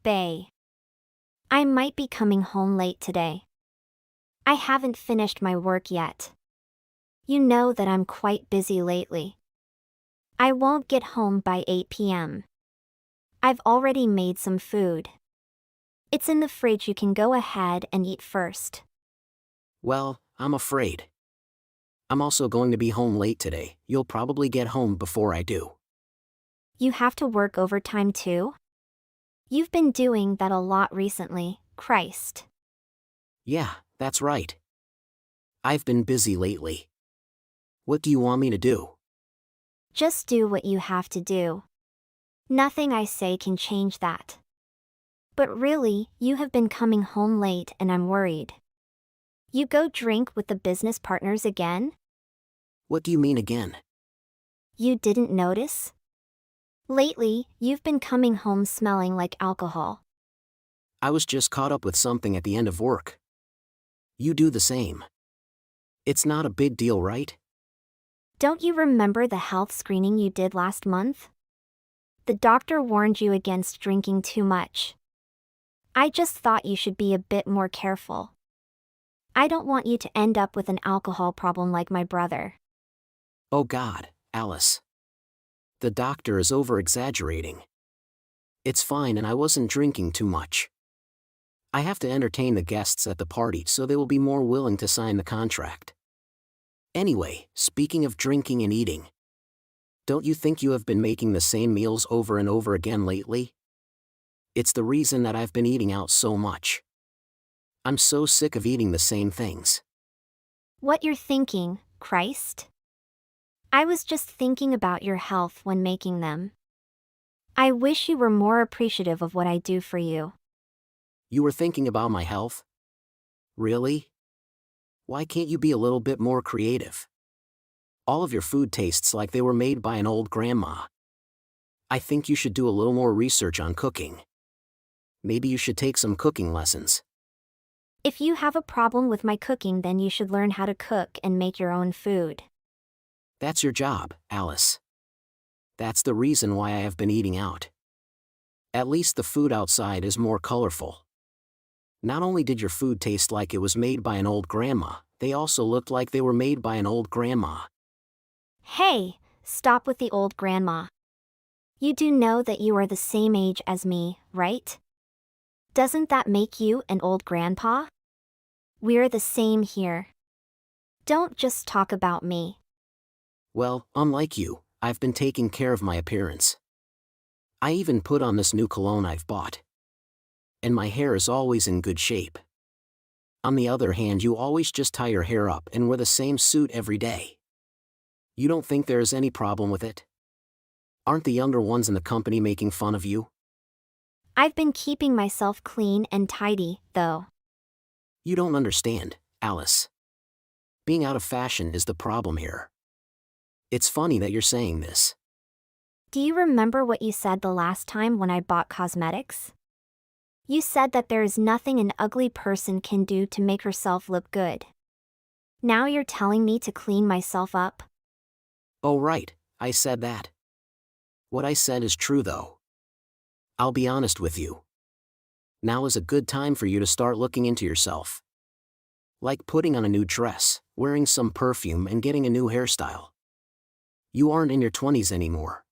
Faye. I might be coming home late today. I haven't finished my work yet. You know that I'm quite busy lately. I won't get home by 8 p.m. I've already made some food. It's in the fridge, you can go ahead and eat first. Well, I'm afraid. I'm also going to be home late today. You'll probably get home before I do. You have to work overtime too? You've been doing that a lot recently, Christ. Yeah, that's right. I've been busy lately. What do you want me to do? Just do what you have to do. Nothing I say can change that. But really, you have been coming home late and I'm worried. You go drink with the business partners again? What do you mean again? You didn't notice? Lately, you've been coming home smelling like alcohol. I was just caught up with something at the end of work. You do the same. It's not a big deal, right? Don't you remember the health screening you did last month? The doctor warned you against drinking too much. I just thought you should be a bit more careful. I don't want you to end up with an alcohol problem like my brother. Oh God, Alice. The doctor is over-exaggerating. It's fine and I wasn't drinking too much. I have to entertain the guests at the party so they will be more willing to sign the contract. Anyway, speaking of drinking and eating, don't you think you have been making the same meals over and over again lately? It's the reason that I've been eating out so much. I'm so sick of eating the same things. What you're thinking, Christ? I was just thinking about your health when making them. I wish you were more appreciative of what I do for you. You were thinking about my health? Really? Why can't you be a little bit more creative? All of your food tastes like they were made by an old grandma. I think you should do a little more research on cooking. Maybe you should take some cooking lessons. If you have a problem with my cooking, then you should learn how to cook and make your own food. That's your job, Alice. That's the reason why I have been eating out. At least the food outside is more colorful. Not only did your food taste like it was made by an old grandma, they also looked like they were made by an old grandma. Hey, stop with the old grandma. You do know that you are the same age as me, right? Doesn't that make you an old grandpa? We're the same here. Don't just talk about me. Well, unlike you, I've been taking care of my appearance. I even put on this new cologne I've bought. And my hair is always in good shape. On the other hand, you always just tie your hair up and wear the same suit every day. You don't think there is any problem with it? Aren't the younger ones in the company making fun of you? I've been keeping myself clean and tidy, though. You don't understand, Alice. Being out of fashion is the problem here. It's funny that you're saying this. Do you remember what you said the last time when I bought cosmetics? You said that there is nothing an ugly person can do to make herself look good. Now you're telling me to clean myself up? Oh right, I said that. What I said is true though. I'll be honest with you. Now is a good time for you to start looking into yourself. Like putting on a new dress, wearing some perfume and getting a new hairstyle. You aren't in your 20s anymore.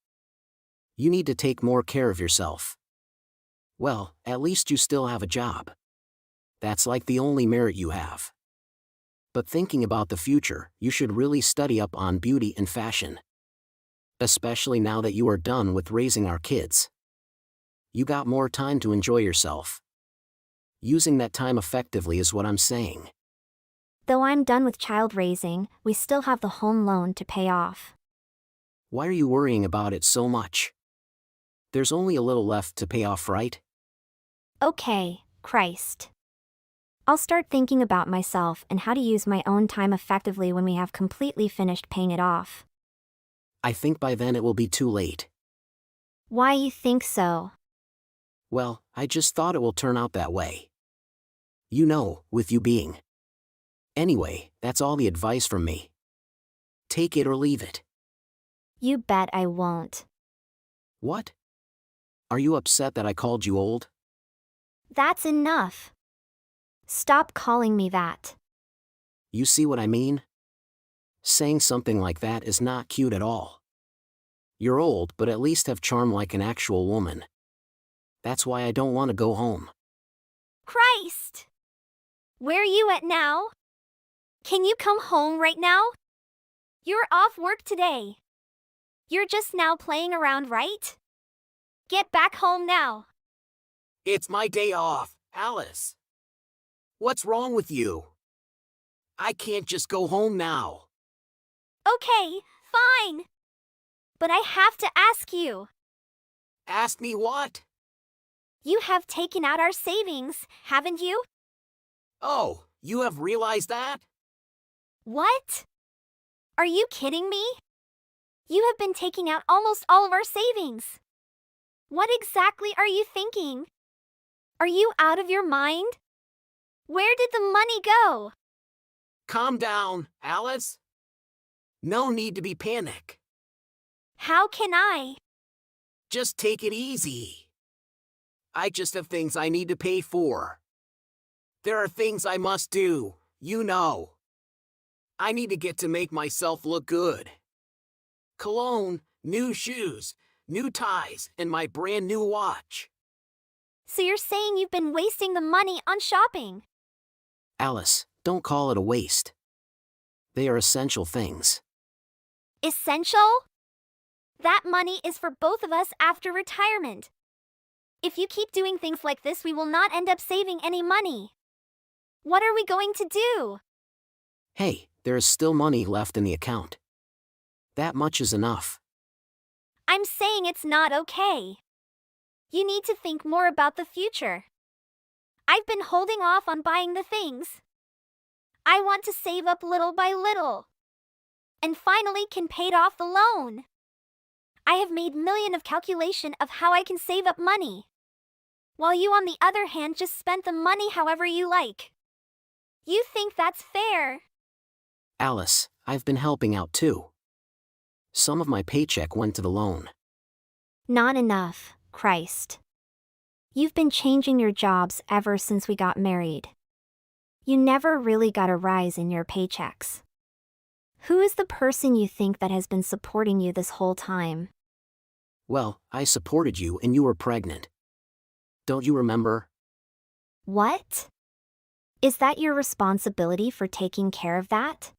You need to take more care of yourself. Well, at least you still have a job. That's like the only merit you have. But thinking about the future, you should really study up on beauty and fashion. Especially now that you are done with raising our kids. You got more time to enjoy yourself. Using that time effectively is what I'm saying. Though I'm done with child raising, we still have the home loan to pay off. Why are you worrying about it so much? There's only a little left to pay off, right? Okay, Christ. I'll start thinking about myself and how to use my own time effectively when we have completely finished paying it off. I think by then it will be too late. Why you think so? Well, I just thought it will turn out that way. You know, with you being. Anyway, that's all the advice from me. Take it or leave it. You bet I won't. What? Are you upset that I called you old? That's enough. Stop calling me that. You see what I mean? Saying something like that is not cute at all. You're old, but at least have charm like an actual woman. That's why I don't want to go home. Christ! Where are you at now? Can you come home right now? You're off work today. You're just now playing around, right? Get back home now. It's my day off, Alice. What's wrong with you? I can't just go home now. Okay, fine. But I have to ask you. Ask me what? You have taken out our savings, haven't you? Oh, you have realized that? What? Are you kidding me? You have been taking out almost all of our savings. What exactly are you thinking? Are you out of your mind? Where did the money go? Calm down, Alice. No need to be panic. How can I? Just take it easy. I just have things I need to pay for. There are things I must do, you know. I need to get to make myself look good. Cologne, new shoes, new ties, and my brand new watch. So you're saying you've been wasting the money on shopping? Alice, don't call it a waste. They are essential things. Essential? That money is for both of us after retirement. If you keep doing things like this, we will not end up saving any money. What are we going to do? Hey, there is still money left in the account. That much is enough. I'm saying it's not okay. You need to think more about the future. I've been holding off on buying the things. I want to save up little by little. And finally can pay off the loan. I have made millions of calculation of how I can save up money. While you on the other hand just spent the money however you like. You think that's fair? Alice, I've been helping out too. Some of my paycheck went to the loan. Not enough, Christ. You've been changing your jobs ever since we got married. You never really got a rise in your paychecks. Who is the person you think that has been supporting you this whole time? Well, I supported you and you were pregnant. Don't you remember? What? Is that your responsibility for taking care of that?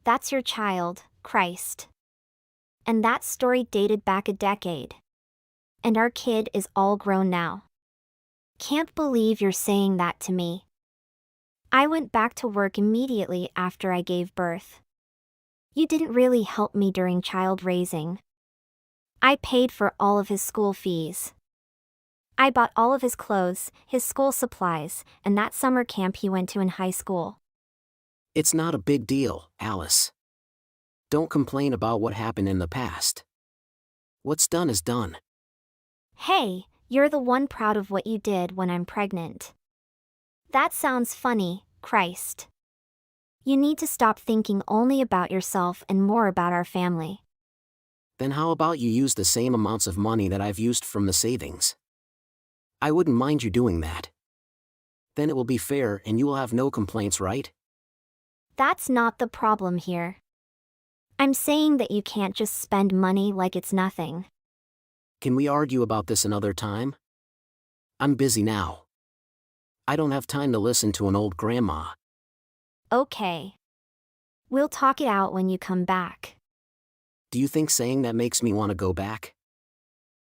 That's your child, Christ. And that story dated back a decade. And our kid is all grown now. Can't believe you're saying that to me. I went back to work immediately after I gave birth. You didn't really help me during child raising. I paid for all of his school fees. I bought all of his clothes, his school supplies, and that summer camp he went to in high school. It's not a big deal, Alice. Don't complain about what happened in the past. What's done is done. Hey, you're the one proud of what you did when I'm pregnant. That sounds funny, Christ. You need to stop thinking only about yourself and more about our family. Then how about you use the same amounts of money that I've used from the savings? I wouldn't mind you doing that. Then it will be fair and you will have no complaints, right? That's not the problem here. I'm saying that you can't just spend money like it's nothing. Can we argue about this another time? I'm busy now. I don't have time to listen to an old grandma. Okay. We'll talk it out when you come back. Do you think saying that makes me want to go back?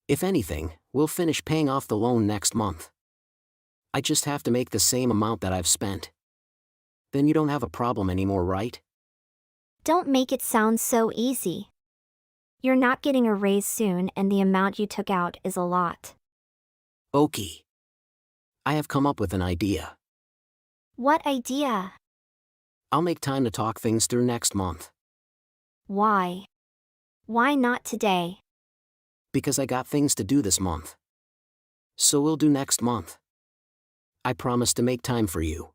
If anything, we'll finish paying off the loan next month. I just have to make the same amount that I've spent. Then you don't have a problem anymore, right? Don't make it sound so easy. You're not getting a raise soon and the amount you took out is a lot. Okay. I have come up with an idea. What idea? I'll make time to talk things through next month. Why? Why not today? Because I got things to do this month. So we'll do next month. I promise to make time for you.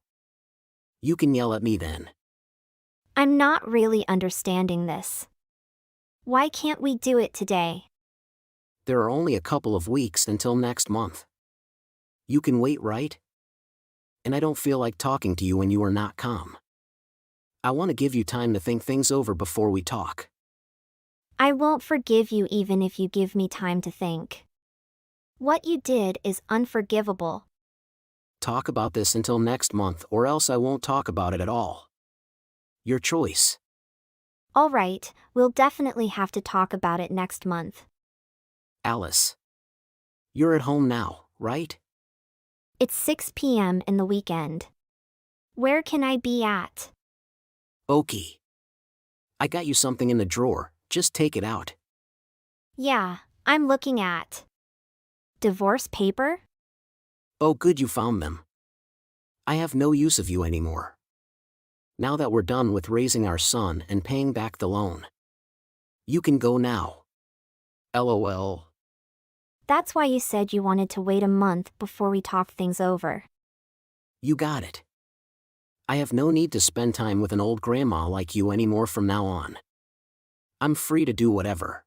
You can yell at me then. I'm not really understanding this. Why can't we do it today? There are only a couple of weeks until next month. You can wait, right? And I don't feel like talking to you when you are not calm. I want to give you time to think things over before we talk. I won't forgive you even if you give me time to think. What you did is unforgivable. Talk about this until next month, or else I won't talk about it at all. Your choice. All right, we'll definitely have to talk about it next month. Alice. You're at home now, right? It's 6 p.m. in the weekend. Where can I be at? Okie. I got you something in the drawer, just take it out. Yeah, I'm looking at. Divorce paper? Oh, good you found them. I have no use of you anymore. Now that we're done with raising our son and paying back the loan. You can go now. LOL. That's why you said you wanted to wait a month before we talked things over. You got it. I have no need to spend time with an old grandma like you anymore from now on. I'm free to do whatever.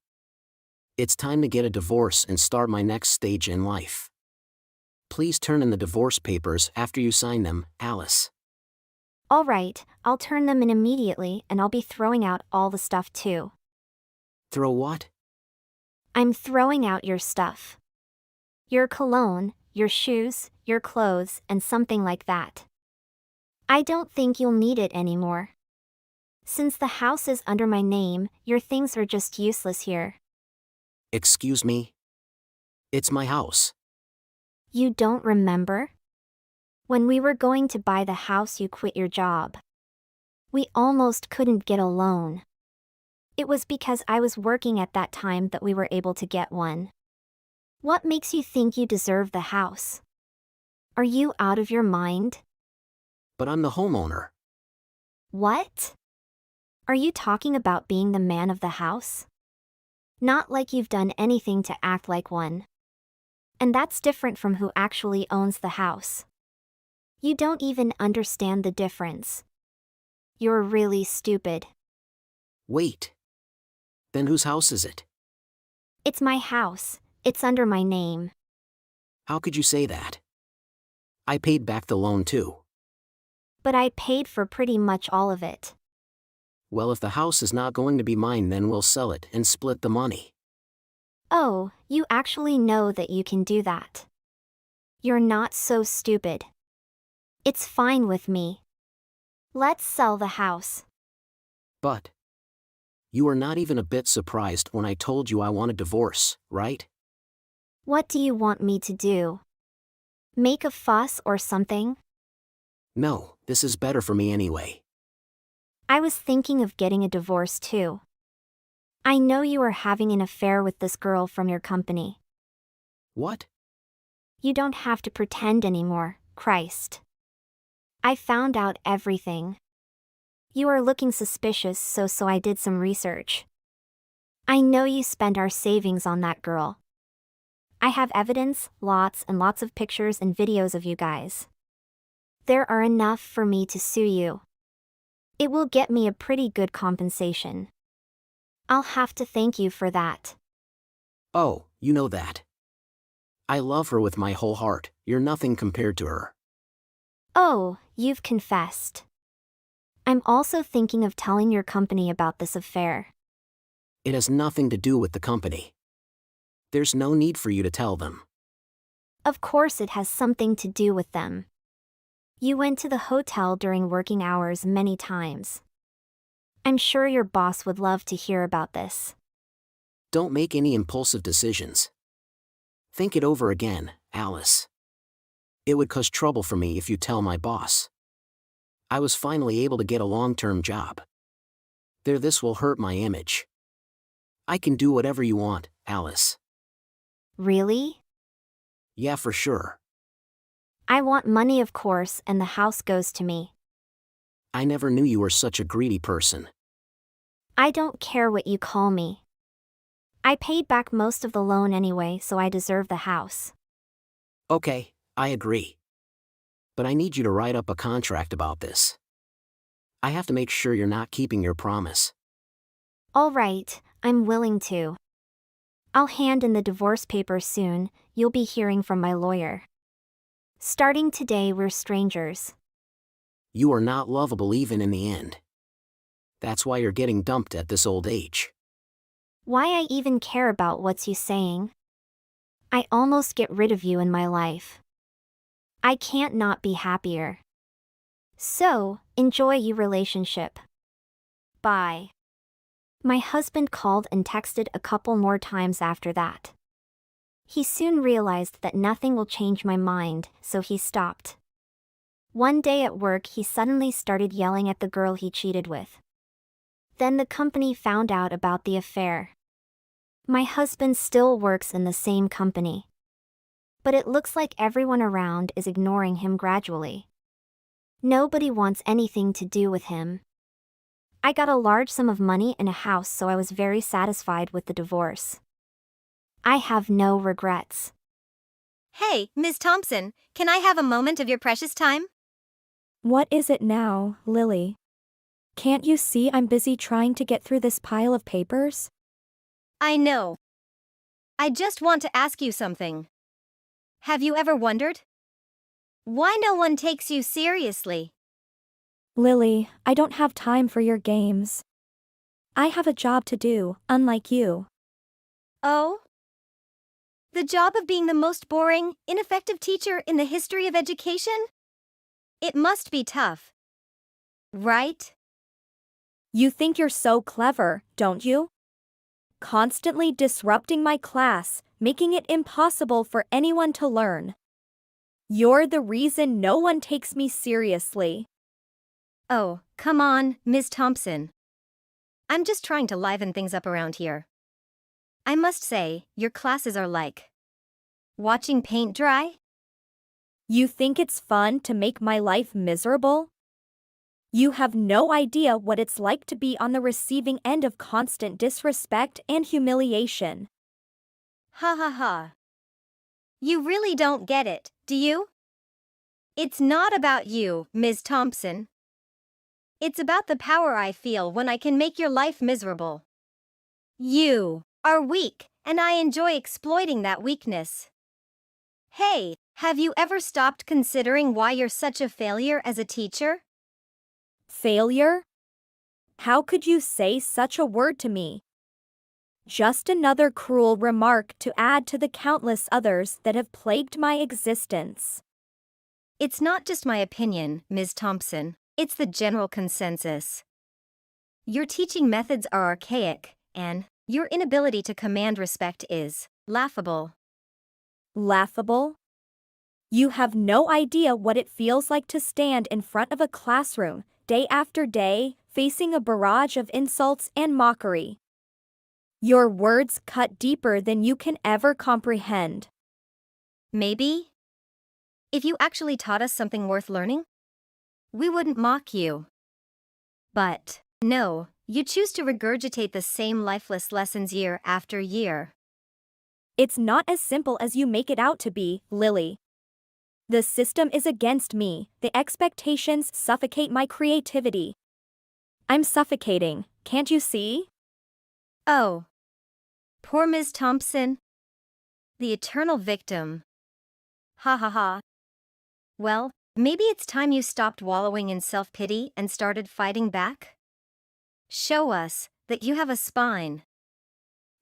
It's time to get a divorce and start my next stage in life. Please turn in the divorce papers after you sign them, Alice. All right, I'll turn them in immediately and I'll be throwing out all the stuff too. Throw what? I'm throwing out your stuff. Your cologne, your shoes, your clothes, and something like that. I don't think you'll need it anymore. Since the house is under my name, your things are just useless here. Excuse me? It's my house. You don't remember? When we were going to buy the house, you quit your job. We almost couldn't get a loan. It was because I was working at that time that we were able to get one. What makes you think you deserve the house? Are you out of your mind? But I'm the homeowner. What? Are you talking about being the man of the house? Not like you've done anything to act like one. And that's different from who actually owns the house. You don't even understand the difference. You're really stupid. Wait. Then whose house is it? It's my house. It's under my name. How could you say that? I paid back the loan too. But I paid for pretty much all of it. Well, if the house is not going to be mine, then we'll sell it and split the money. Oh, you actually know that you can do that. You're not so stupid. It's fine with me. Let's sell the house. But you are not even a bit surprised when I told you I want a divorce, right? What do you want me to do? Make a fuss or something? No, this is better for me anyway. I was thinking of getting a divorce too. I know you are having an affair with this girl from your company. What? You don't have to pretend anymore, Christ. I found out everything. You are looking suspicious, so I did some research. I know you spent our savings on that girl. I have evidence, lots and lots of pictures and videos of you guys. There are enough for me to sue you. It will get me a pretty good compensation. I'll have to thank you for that. Oh, you know that. I love her with my whole heart. You're nothing compared to her. Oh, you've confessed. I'm also thinking of telling your company about this affair. It has nothing to do with the company. There's no need for you to tell them. Of course it has something to do with them. You went to the hotel during working hours many times. I'm sure your boss would love to hear about this. Don't make any impulsive decisions. Think it over again, Alice. It would cause trouble for me if you tell my boss. I was finally able to get a long-term job. This will hurt my image. I can do whatever you want, Alice. Really? Yeah, for sure. I want money, of course, and the house goes to me. I never knew you were such a greedy person. I don't care what you call me. I paid back most of the loan anyway, so I deserve the house. Okay, I agree. But I need you to write up a contract about this. I have to make sure you're not keeping your promise. All right, I'm willing to. I'll hand in the divorce papers soon. You'll be hearing from my lawyer. Starting today, we're strangers. You are not lovable even in the end. That's why you're getting dumped at this old age. Why I even care about what's you saying? I almost get rid of you in my life. I can't not be happier. So, enjoy your relationship. Bye. My husband called and texted a couple more times after that. He soon realized that nothing will change my mind, so he stopped. One day at work, he suddenly started yelling at the girl he cheated with. Then the company found out about the affair. My husband still works in the same company. But it looks like everyone around is ignoring him gradually. Nobody wants anything to do with him. I got a large sum of money and a house, so I was very satisfied with the divorce. I have no regrets. Hey, Ms. Thompson, can I have a moment of your precious time? What is it now, Lily? Can't you see I'm busy trying to get through this pile of papers? I know. I just want to ask you something. Have you ever wondered why no one takes you seriously? Lily, I don't have time for your games. I have a job to do, unlike you. Oh? The job of being the most boring, ineffective teacher in the history of education? It must be tough. Right? You think you're so clever, don't you? Constantly disrupting my class, making it impossible for anyone to learn. You're the reason no one takes me seriously. Oh, come on, Ms. Thompson. I'm just trying to liven things up around here. I must say, your classes are like watching paint dry? You think it's fun to make my life miserable? You have no idea what it's like to be on the receiving end of constant disrespect and humiliation. Ha ha ha. You really don't get it, do you? It's not about you, Ms. Thompson. It's about the power I feel when I can make your life miserable. You are weak, and I enjoy exploiting that weakness. Hey, have you ever stopped considering why you're such a failure as a teacher? Failure? How could you say such a word to me? Just another cruel remark to add to the countless others that have plagued my existence. It's not just my opinion, Ms. Thompson. It's the general consensus. Your teaching methods are archaic, and your inability to command respect is laughable. Laughable? You have no idea what it feels like to stand in front of a classroom, day after day, facing a barrage of insults and mockery. Your words cut deeper than you can ever comprehend. Maybe, if you actually taught us something worth learning, we wouldn't mock you. But, no, you choose to regurgitate the same lifeless lessons year after year. It's not as simple as you make it out to be, Lily. The system is against me, the expectations suffocate my creativity. I'm suffocating, can't you see? Oh. Poor Ms. Thompson. The eternal victim. Ha ha ha. Well, maybe it's time you stopped wallowing in self-pity and started fighting back? Show us that you have a spine.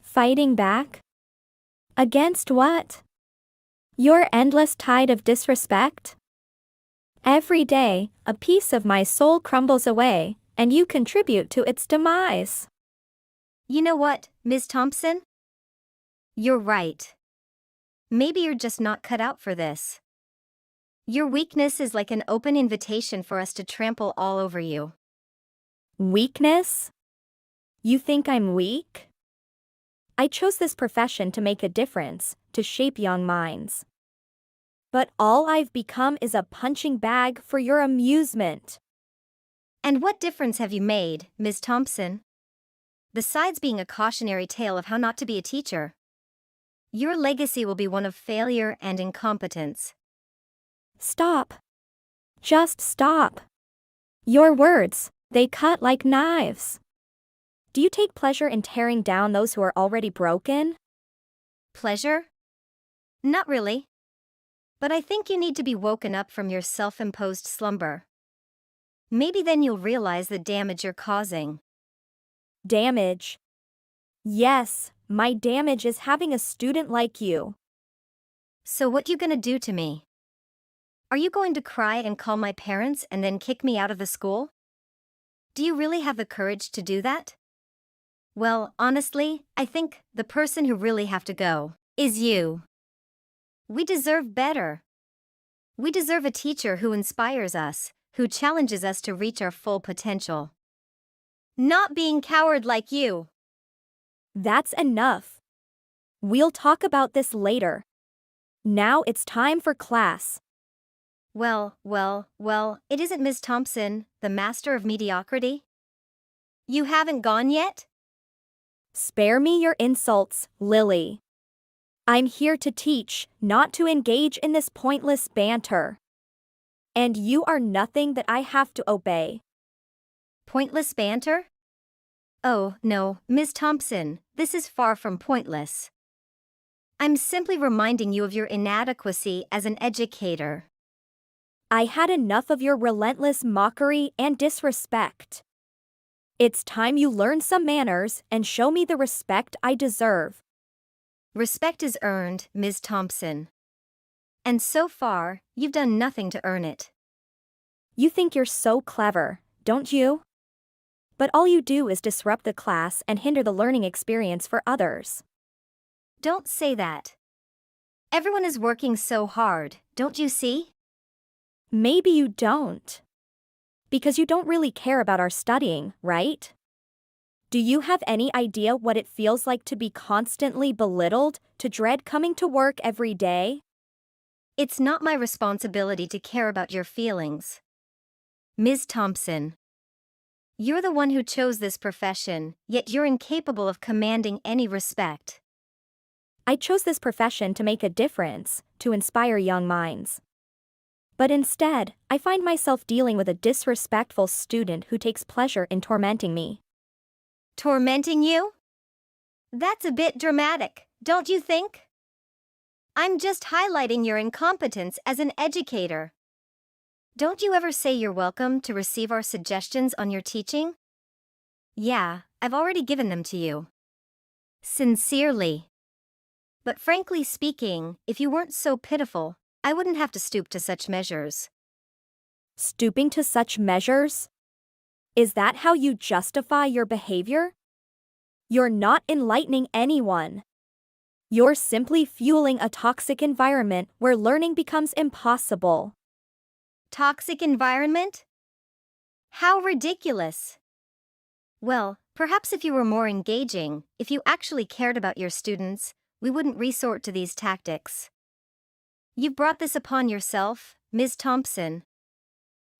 Fighting back? Against what? Your endless tide of disrespect? Every day, a piece of my soul crumbles away, and you contribute to its demise. You know what, Ms. Thompson? You're right. Maybe you're just not cut out for this. Your weakness is like an open invitation for us to trample all over you. Weakness? You think I'm weak? I chose this profession to make a difference, to shape young minds. But all I've become is a punching bag for your amusement. And what difference have you made, Ms. Thompson? Besides being a cautionary tale of how not to be a teacher, your legacy will be one of failure and incompetence. Stop. Just stop. Your words, they cut like knives. Do you take pleasure in tearing down those who are already broken? Pleasure? Not really. But I think you need to be woken up from your self-imposed slumber. Maybe then you'll realize the damage you're causing. Damage. Yes, my damage is having a student like you. So what you gonna do to me? Are you going to cry and call my parents and then kick me out of the school? Do you really have the courage to do that? Well, honestly, I think the person who really have to go is you. We deserve better. We deserve a teacher who inspires us, who challenges us to reach our full potential. Not being coward like you. That's enough. We'll talk about this later. Now it's time for class. Well, it isn't Miss Thompson, the master of mediocrity? You haven't gone yet? Spare me your insults, Lily. I'm here to teach, not to engage in this pointless banter. And you are nothing that I have to obey. Pointless banter? Oh, no, Miss Thompson, this is far from pointless. I'm simply reminding you of your inadequacy as an educator. I had enough of your relentless mockery and disrespect. It's time you learn some manners and show me the respect I deserve. Respect is earned, Ms. Thompson. And so far, you've done nothing to earn it. You think you're so clever, don't you? But all you do is disrupt the class and hinder the learning experience for others. Don't say that. Everyone is working so hard, don't you see? Maybe you don't. Because you don't really care about our studying, right? Do you have any idea what it feels like to be constantly belittled, to dread coming to work every day? It's not my responsibility to care about your feelings. Ms. Thompson. You're the one who chose this profession, yet you're incapable of commanding any respect. I chose this profession to make a difference, to inspire young minds. But instead, I find myself dealing with a disrespectful student who takes pleasure in tormenting me. Tormenting you? That's a bit dramatic, don't you think? I'm just highlighting your incompetence as an educator. Don't you ever say you're welcome to receive our suggestions on your teaching? Yeah, I've already given them to you. Sincerely. But frankly speaking, if you weren't so pitiful, I wouldn't have to stoop to such measures. Stooping to such measures? Is that how you justify your behavior? You're not enlightening anyone. You're simply fueling a toxic environment where learning becomes impossible. Toxic environment? How ridiculous. Well, perhaps if you were more engaging, if you actually cared about your students, we wouldn't resort to these tactics. You've brought this upon yourself, Ms. Thompson.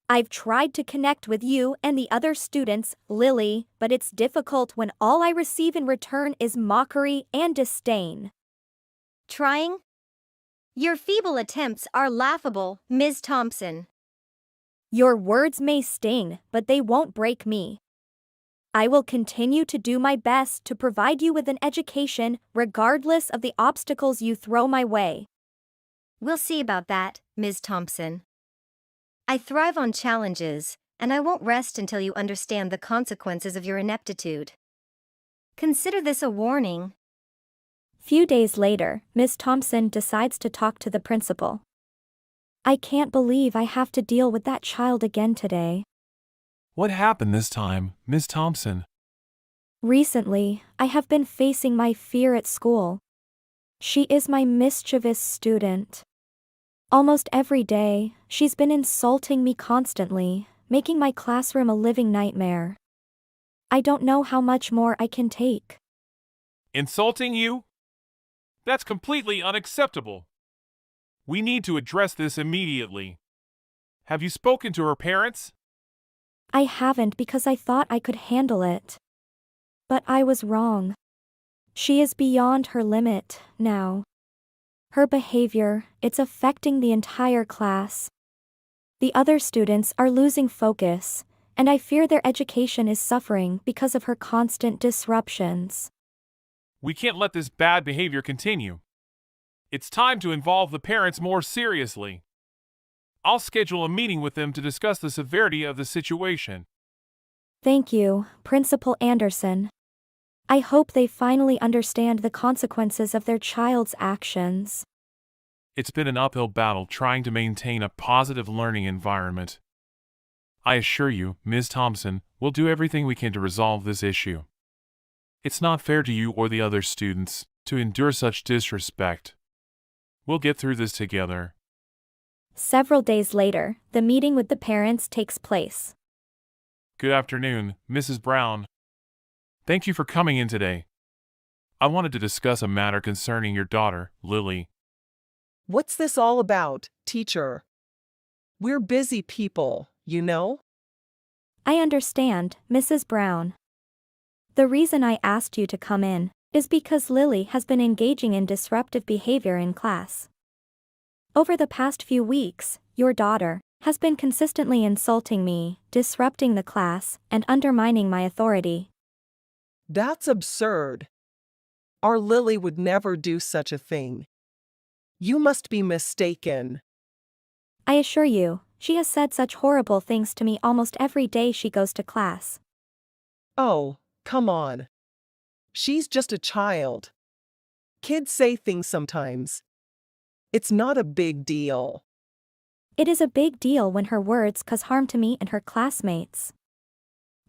I've tried to connect with you and the other students, Lily, but it's difficult when all I receive in return is mockery and disdain. Trying? Your feeble attempts are laughable, Ms. Thompson. Your words may sting, but they won't break me. I will continue to do my best to provide you with an education, regardless of the obstacles you throw my way. We'll see about that, Ms. Thompson. I thrive on challenges, and I won't rest until you understand the consequences of your ineptitude. Consider this a warning. Few days later, Miss Thompson decides to talk to the principal. I can't believe I have to deal with that child again today. What happened this time, Miss Thompson? Recently, I have been facing my fear at school. She is my mischievous student. Almost every day, she's been insulting me constantly, making my classroom a living nightmare. I don't know how much more I can take. Insulting you? That's completely unacceptable. We need to address this immediately. Have you spoken to her parents? I haven't because I thought I could handle it. But I was wrong. She is beyond her limit now. Her behavior, it's affecting the entire class. The other students are losing focus, and I fear their education is suffering because of her constant disruptions. We can't let this bad behavior continue. It's time to involve the parents more seriously. I'll schedule a meeting with them to discuss the severity of the situation. Thank you, Principal Anderson. I hope they finally understand the consequences of their child's actions. It's been an uphill battle trying to maintain a positive learning environment. I assure you, Ms. Thompson, we'll do everything we can to resolve this issue. It's not fair to you or the other students to endure such disrespect. We'll get through this together. Several days later, the meeting with the parents takes place. Good afternoon, Mrs. Brown. Thank you for coming in today. I wanted to discuss a matter concerning your daughter, Lily. What's this all about, teacher? We're busy people, you know? I understand, Mrs. Brown. The reason I asked you to come in is because Lily has been engaging in disruptive behavior in class. Over the past few weeks, your daughter has been consistently insulting me, disrupting the class, and undermining my authority. That's absurd. Our Lily would never do such a thing. You must be mistaken. I assure you, she has said such horrible things to me almost every day she goes to class. Oh, come on. She's just a child. Kids say things sometimes. It's not a big deal. It is a big deal when her words cause harm to me and her classmates.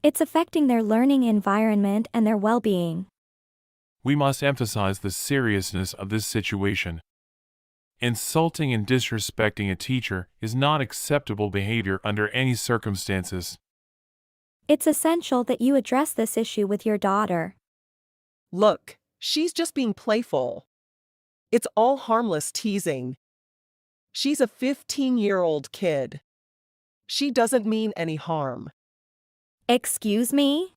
It's affecting their learning environment and their well-being. We must emphasize the seriousness of this situation. Insulting and disrespecting a teacher is not acceptable behavior under any circumstances. It's essential that you address this issue with your daughter. Look, she's just being playful. It's all harmless teasing. She's a 15-year-old kid. She doesn't mean any harm. Excuse me?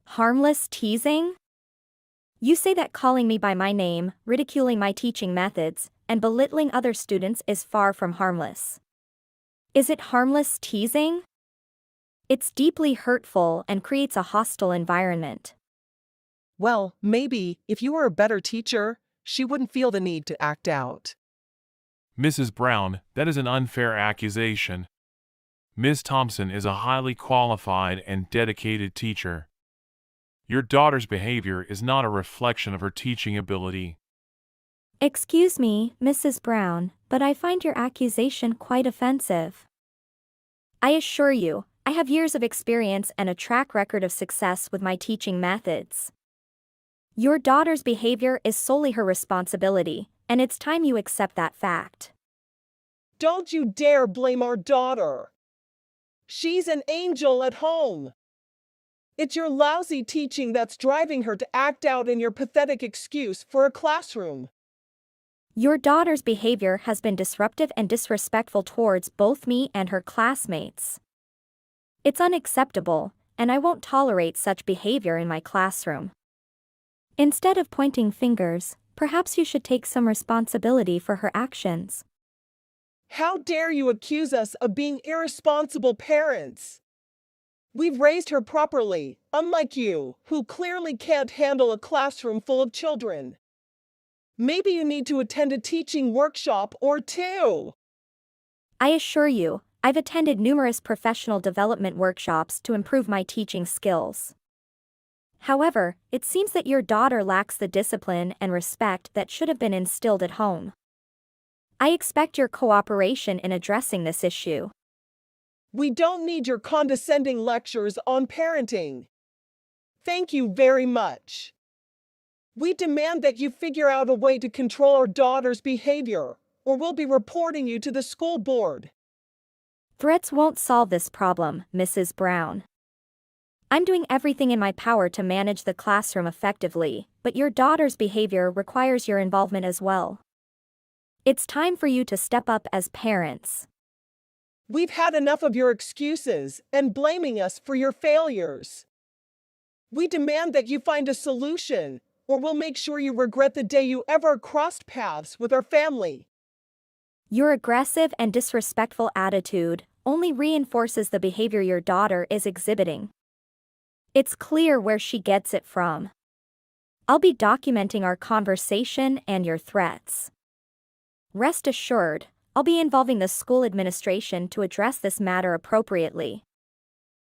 Harmless teasing? You say that calling me by my name, ridiculing my teaching methods, and belittling other students is far from harmless. Is it harmless teasing? It's deeply hurtful and creates a hostile environment. Well, maybe, if you were a better teacher, she wouldn't feel the need to act out. Mrs. Brown, that is an unfair accusation. Ms. Thompson is a highly qualified and dedicated teacher. Your daughter's behavior is not a reflection of her teaching ability. Excuse me, Mrs. Brown, but I find your accusation quite offensive. I assure you, I have years of experience and a track record of success with my teaching methods. Your daughter's behavior is solely her responsibility, and it's time you accept that fact. Don't you dare blame our daughter. She's an angel at home. It's your lousy teaching that's driving her to act out in your pathetic excuse for a classroom. Your daughter's behavior has been disruptive and disrespectful towards both me and her classmates. It's unacceptable, and I won't tolerate such behavior in my classroom. Instead of pointing fingers, perhaps you should take some responsibility for her actions. How dare you accuse us of being irresponsible parents? We've raised her properly, unlike you, who clearly can't handle a classroom full of children. Maybe you need to attend a teaching workshop or two. I assure you, I've attended numerous professional development workshops to improve my teaching skills. However, it seems that your daughter lacks the discipline and respect that should have been instilled at home. I expect your cooperation in addressing this issue. We don't need your condescending lectures on parenting. Thank you very much. We demand that you figure out a way to control our daughter's behavior, or we'll be reporting you to the school board. Threats won't solve this problem, Mrs. Brown. I'm doing everything in my power to manage the classroom effectively, but your daughter's behavior requires your involvement as well. It's time for you to step up as parents. We've had enough of your excuses and blaming us for your failures. We demand that you find a solution, or we'll make sure you regret the day you ever crossed paths with our family. Your aggressive and disrespectful attitude only reinforces the behavior your daughter is exhibiting. It's clear where she gets it from. I'll be documenting our conversation and your threats. Rest assured, I'll be involving the school administration to address this matter appropriately.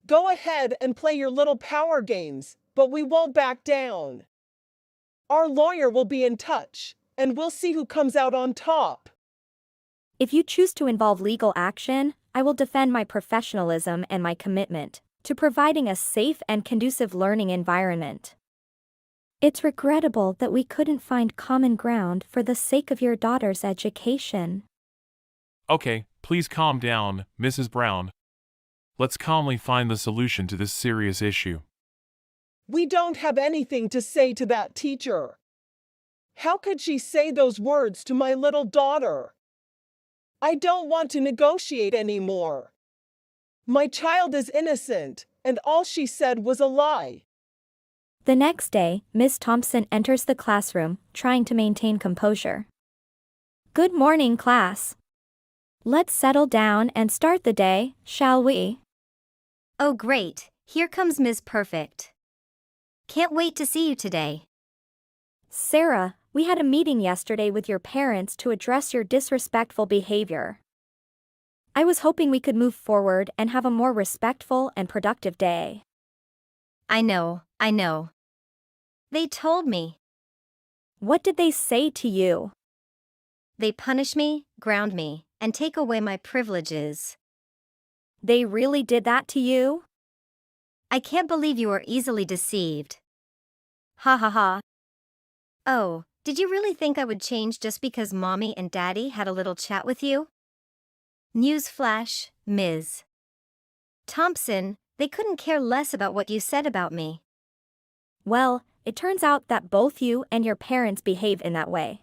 Go ahead and play your little power games, but we won't back down. Our lawyer will be in touch, and we'll see who comes out on top. If you choose to involve legal action, I will defend my professionalism and my commitment to providing a safe and conducive learning environment. It's regrettable that we couldn't find common ground for the sake of your daughter's education. Okay, please calm down, Mrs. Brown. Let's calmly find the solution to this serious issue. We don't have anything to say to that teacher. How could she say those words to my little daughter? I don't want to negotiate anymore. My child is innocent, and all she said was a lie. The next day, Miss Thompson enters the classroom, trying to maintain composure. Good morning, class. Let's settle down and start the day, shall we? Oh great, here comes Ms. Perfect. Can't wait to see you today. Sarah, we had a meeting yesterday with your parents to address your disrespectful behavior. I was hoping we could move forward and have a more respectful and productive day. I know. They told me. What did they say to you? They punish me, ground me, and take away my privileges. They really did that to you? I can't believe you are easily deceived. Ha ha ha. Oh, did you really think I would change just because Mommy and Daddy had a little chat with you? Newsflash, Ms. Thompson, they couldn't care less about what you said about me. Well, it turns out that both you and your parents behave in that way.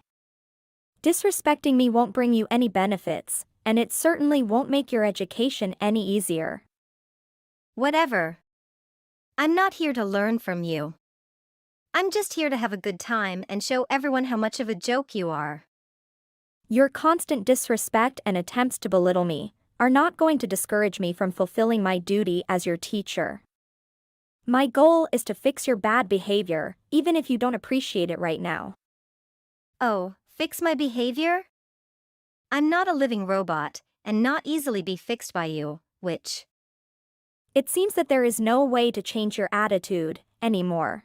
Disrespecting me won't bring you any benefits, and it certainly won't make your education any easier. Whatever. I'm not here to learn from you. I'm just here to have a good time and show everyone how much of a joke you are. Your constant disrespect and attempts to belittle me are not going to discourage me from fulfilling my duty as your teacher. My goal is to fix your bad behavior, even if you don't appreciate it right now. Oh, fix my behavior? I'm not a living robot, and not easily be fixed by you, which... It seems that there is no way to change your attitude anymore.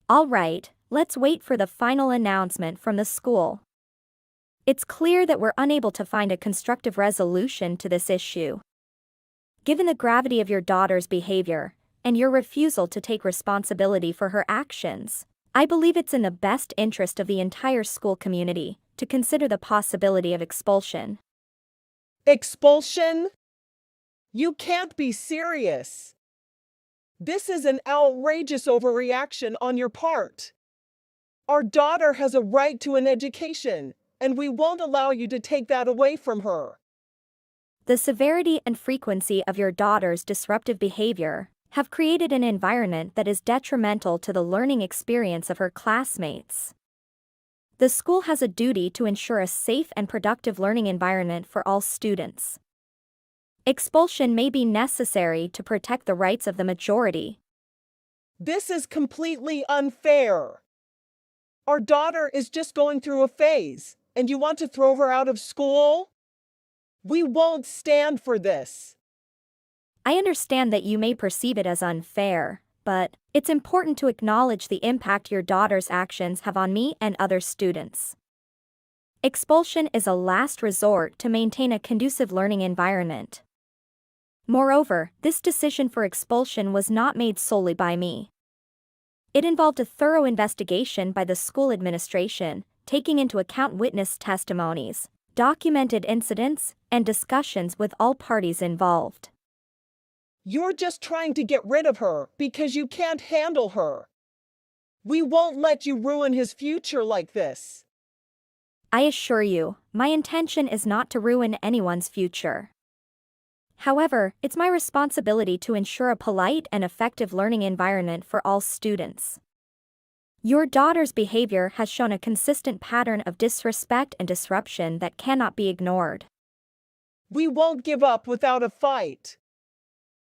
All right, let's wait for the final announcement from the school. It's clear that we're unable to find a constructive resolution to this issue. Given the gravity of your daughter's behavior, and your refusal to take responsibility for her actions, I believe it's in the best interest of the entire school community to consider the possibility of expulsion. Expulsion? You can't be serious. This is an outrageous overreaction on your part. Our daughter has a right to an education, and we won't allow you to take that away from her. The severity and frequency of your daughter's disruptive behavior have created an environment that is detrimental to the learning experience of her classmates. The school has a duty to ensure a safe and productive learning environment for all students. Expulsion may be necessary to protect the rights of the majority. This is completely unfair. Our daughter is just going through a phase, and you want to throw her out of school? We won't stand for this. I understand that you may perceive it as unfair, but it's important to acknowledge the impact your daughter's actions have on me and other students. Expulsion is a last resort to maintain a conducive learning environment. Moreover, this decision for expulsion was not made solely by me. It involved a thorough investigation by the school administration, taking into account witness testimonies, documented incidents, and discussions with all parties involved. You're just trying to get rid of her because you can't handle her. We won't let you ruin his future like this. I assure you, my intention is not to ruin anyone's future. However, it's my responsibility to ensure a polite and effective learning environment for all students. Your daughter's behavior has shown a consistent pattern of disrespect and disruption that cannot be ignored. We won't give up without a fight.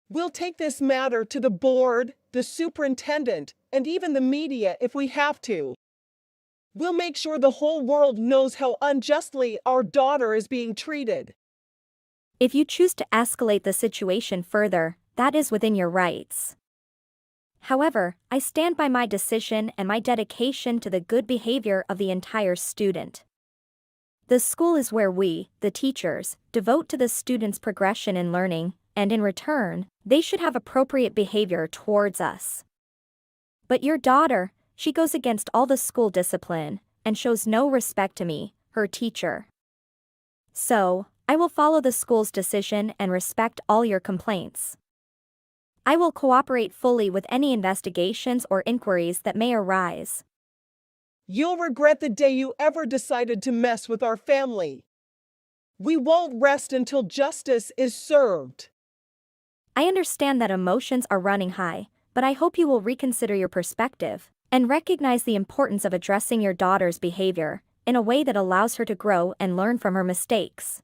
We'll take this matter to the board, the superintendent, and even the media if we have to. We'll make sure the whole world knows how unjustly our daughter is being treated. If you choose to escalate the situation further, that is within your rights. However, I stand by my decision and my dedication to the good behavior of the entire student. The school is where we, the teachers, devote to the students' progression in learning, and in return, they should have appropriate behavior towards us. But your daughter, she goes against all the school discipline, and shows no respect to me, her teacher. So, I will follow the school's decision and respect all your complaints. I will cooperate fully with any investigations or inquiries that may arise. You'll regret the day you ever decided to mess with our family. We won't rest until justice is served. I understand that emotions are running high, but I hope you will reconsider your perspective and recognize the importance of addressing your daughter's behavior in a way that allows her to grow and learn from her mistakes.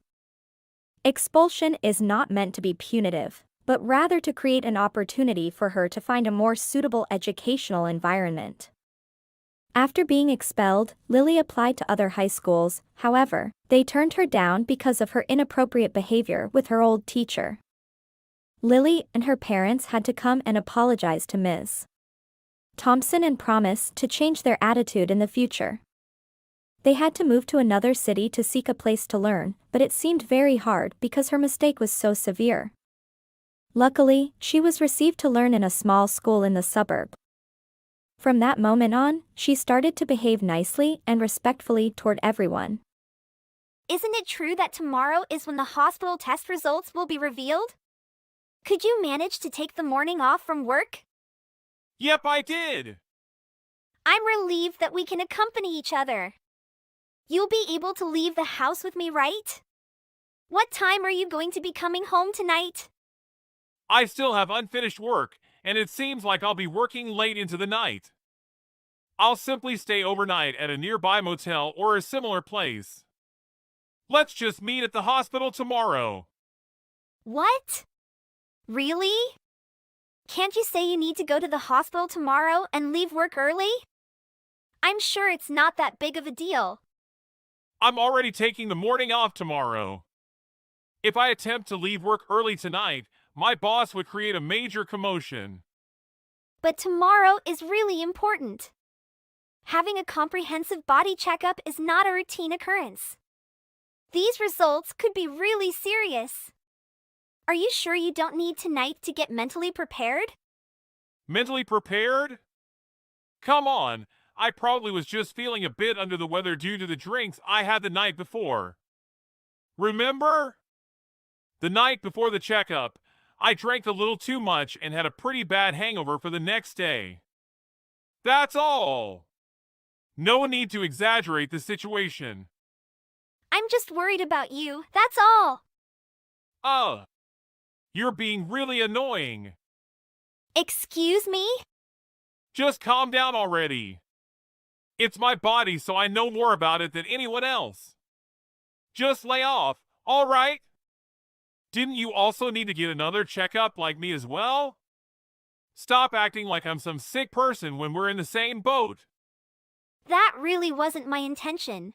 Expulsion is not meant to be punitive, but rather to create an opportunity for her to find a more suitable educational environment. After being expelled, Lily applied to other high schools. However, they turned her down because of her inappropriate behavior with her old teacher. Lily and her parents had to come and apologize to Ms. Thompson and promise to change their attitude in the future. They had to move to another city to seek a place to learn, but it seemed very hard because her mistake was so severe. Luckily, she was received to learn in a small school in the suburb. From that moment on, she started to behave nicely and respectfully toward everyone. Isn't it true that tomorrow is when the hospital test results will be revealed? Could you manage to take the morning off from work? Yep, I did. I'm relieved that we can accompany each other. You'll be able to leave the house with me, right? What time are you going to be coming home tonight? I still have unfinished work, and it seems like I'll be working late into the night. I'll simply stay overnight at a nearby motel or a similar place. Let's just meet at the hospital tomorrow. What? Really? Can't you say you need to go to the hospital tomorrow and leave work early? I'm sure it's not that big of a deal. I'm already taking the morning off tomorrow. If I attempt to leave work early tonight, my boss would create a major commotion. But tomorrow is really important. Having a comprehensive body checkup is not a routine occurrence. These results could be really serious. Are you sure you don't need tonight to get mentally prepared? Mentally prepared? Come on, I probably was just feeling a bit under the weather due to the drinks I had the night before. Remember? The night before the checkup, I drank a little too much and had a pretty bad hangover for the next day. That's all. No need to exaggerate the situation. I'm just worried about you, that's all. You're being really annoying. Excuse me? Just calm down already. It's my body, so I know more about it than anyone else. Just lay off, all right? Didn't you also need to get another checkup like me as well? Stop acting like I'm some sick person when we're in the same boat. That really wasn't my intention.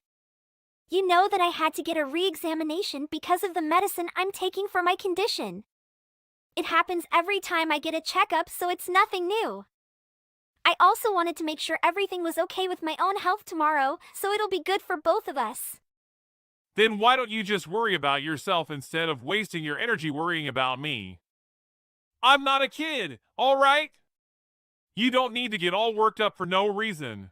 You know that I had to get a re-examination because of the medicine I'm taking for my condition. It happens every time I get a checkup, so it's nothing new. I also wanted to make sure everything was okay with my own health tomorrow, so it'll be good for both of us. Then why don't you just worry about yourself instead of wasting your energy worrying about me? I'm not a kid, all right? You don't need to get all worked up for no reason.